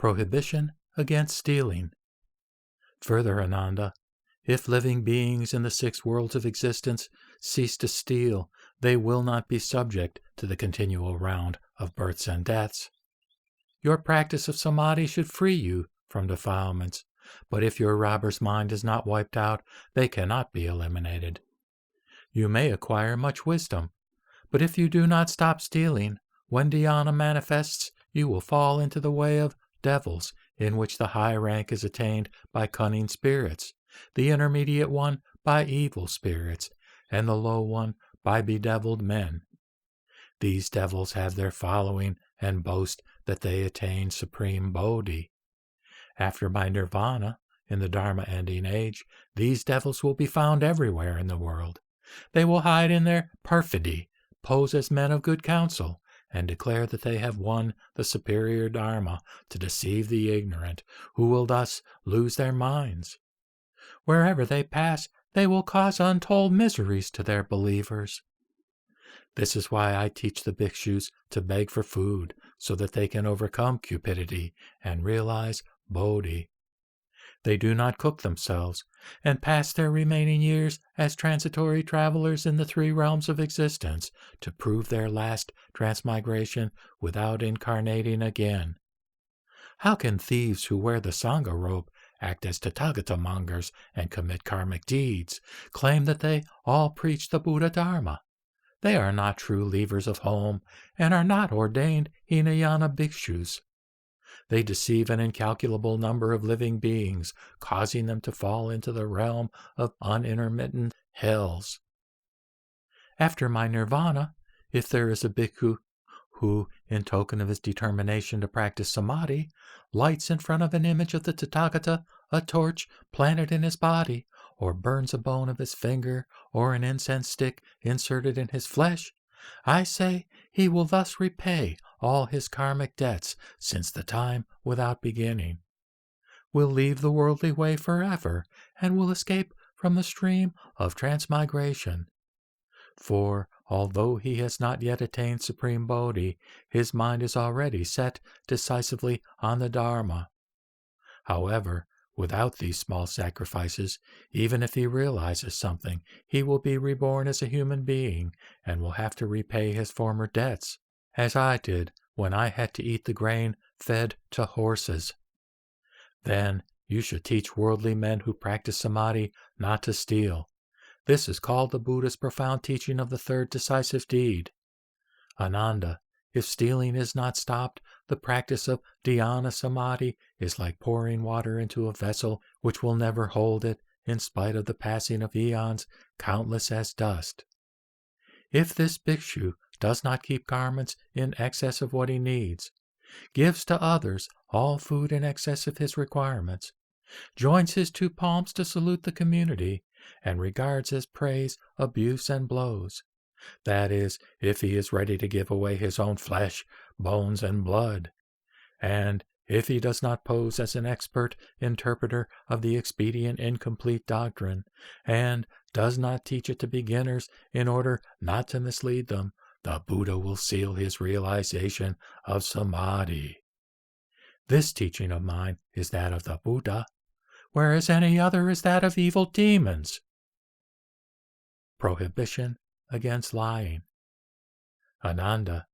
Prohibition against stealing. Further, Ananda, if living beings in the 6 worlds of existence cease to steal, they will not be subject to the continual round of births and deaths. Your practice of samadhi should free you from defilements, but if your robber's mind is not wiped out, they cannot be eliminated. You may acquire much wisdom, but if you do not stop stealing, when dhyana manifests, you will fall into the way of devils, in which the high rank is attained by cunning spirits, the intermediate one by evil spirits, and the low one by bedeviled men. These devils have their following and boast that they attain supreme bodhi. After my nirvana, in the Dharma ending age, these devils will be found everywhere in the world. They will hide in their perfidy, pose as men of good counsel, and declare that they have won the superior Dharma to deceive the ignorant, who will thus lose their minds. Wherever they pass, they will cause untold miseries to their believers. This is why I teach the bhikshus to beg for food, so that they can overcome cupidity and realize bodhi. They do not cook themselves, and pass their remaining years as transitory travelers in the 3 realms of existence to prove their last transmigration without incarnating again. How can thieves who wear the Sangha robe act as Tathagata mongers and commit karmic deeds, claim that they all preach the Buddha Dharma? They are not true leavers of home, and are not ordained Hinayana bhikshus. They deceive an incalculable number of living beings, causing them to fall into the realm of unintermittent hells. After my nirvana, if there is a bhikkhu who, in token of his determination to practice samadhi, lights in front of an image of the Tathagata a torch planted in his body, or burns a bone of his finger, or an incense stick inserted in his flesh, I say he will thus repay all his karmic debts since the time without beginning, will leave the worldly way forever, and will escape from the stream of transmigration. For, although he has not yet attained supreme bodhi, his mind is already set decisively on the Dharma. However, without these small sacrifices, even if he realizes something, he will be reborn as a human being and will have to repay his former debts, as I did when I had to eat the grain fed to horses. Then you should teach worldly men who practice samadhi not to steal. This is called the Buddha's profound teaching of the 3rd decisive deed. Ananda, if stealing is not stopped, the practice of dhyana samadhi is like pouring water into a vessel which will never hold it, in spite of the passing of eons, countless as dust. If this bhikshu does not keep garments in excess of what he needs, gives to others all food in excess of his requirements, joins his 2 palms to salute the community, and regards as praise abuse and blows, that is, if he is ready to give away his own flesh, bones, and blood, and if he does not pose as an expert interpreter of the expedient incomplete doctrine, and does not teach it to beginners in order not to mislead them, the Buddha will seal his realization of samadhi. This teaching of mine is that of the Buddha, whereas any other is that of evil demons. Prohibition against lying. Ananda,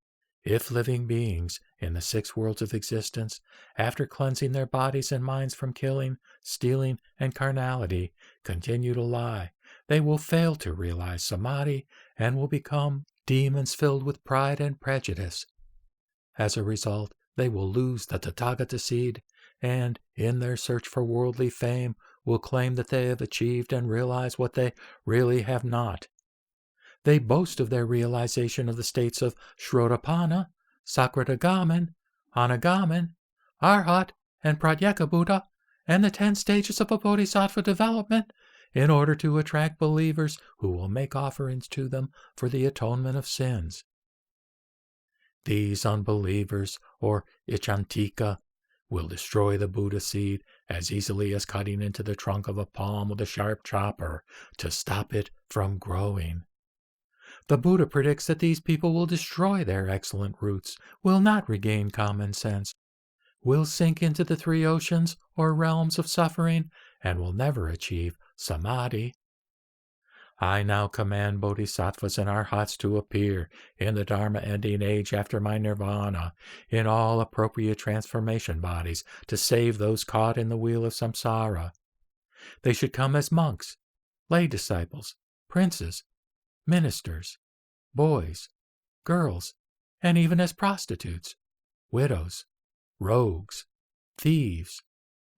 if living beings in the 6 worlds of existence, after cleansing their bodies and minds from killing, stealing, and carnality, continue to lie, they will fail to realize samadhi and will become demons filled with pride and prejudice. As a result, they will lose the Tathagata seed, and, in their search for worldly fame, will claim that they have achieved and realized what they really have not. They boast of their realization of the states of Shrodapana, Sakratagaman, Anagaman, Arhat, and Pratyeka Buddha, and the 10 stages of a bodhisattva development, in order to attract believers who will make offerings to them for the atonement of sins. These unbelievers, or Ichantika, will destroy the Buddha seed as easily as cutting into the trunk of a palm with a sharp chopper to stop it from growing. The Buddha predicts that these people will destroy their excellent roots, will not regain common sense, will sink into the three oceans or realms of suffering and will never achieve samadhi. I now command bodhisattvas and arhats to appear in the Dharma ending age after my nirvana in all appropriate transformation bodies to save those caught in the wheel of samsara. They should come as monks, lay disciples, princes, ministers, boys, girls, and even as prostitutes, widows, rogues, thieves,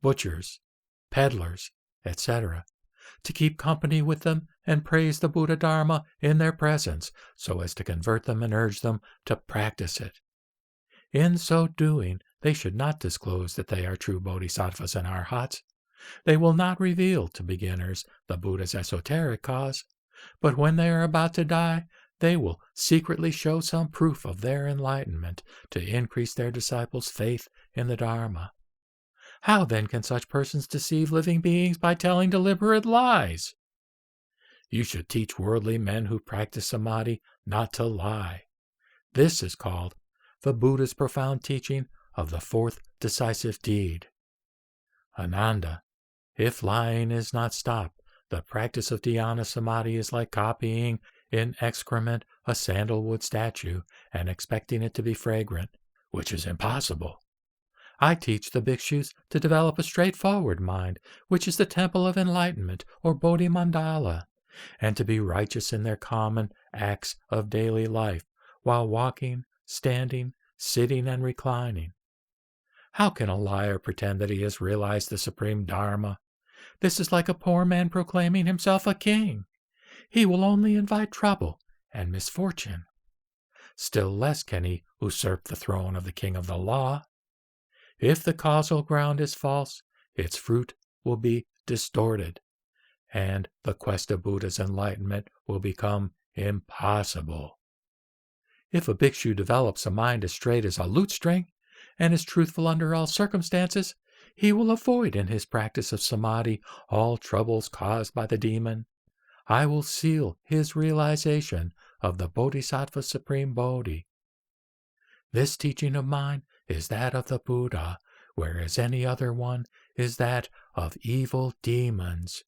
butchers, peddlers, etc., to keep company with them and praise the Buddha Dharma in their presence so as to convert them and urge them to practice it. In so doing, they should not disclose that they are true bodhisattvas and arhats. They will not reveal to beginners the Buddha's esoteric cause, but when they are about to die, they will secretly show some proof of their enlightenment to increase their disciples' faith in the Dharma. How then can such persons deceive living beings by telling deliberate lies? You should teach worldly men who practice samadhi not to lie. This is called the Buddha's profound teaching of the fourth decisive deed. Ananda, if lying is not stopped, the practice of dhyana samadhi is like copying in excrement a sandalwood statue and expecting it to be fragrant, which is impossible. I teach the bhikshus to develop a straightforward mind, which is the temple of enlightenment or bodhi mandala, and to be righteous in their common acts of daily life, while walking, standing, sitting, and reclining. How can a liar pretend that he has realized the supreme Dharma? This is like a poor man proclaiming himself a king. He will only invite trouble and misfortune. Still less can he usurp the throne of the king of the law. If the causal ground is false, its fruit will be distorted, and the quest of Buddha's enlightenment will become impossible. If a bhikshu develops a mind as straight as a lute string and is truthful under all circumstances, he will avoid in his practice of samadhi all troubles caused by the demon. I will seal his realization of the Bodhisattva Supreme Bodhi. This teaching of mine is that of the Buddha, whereas any other one is that of evil demons.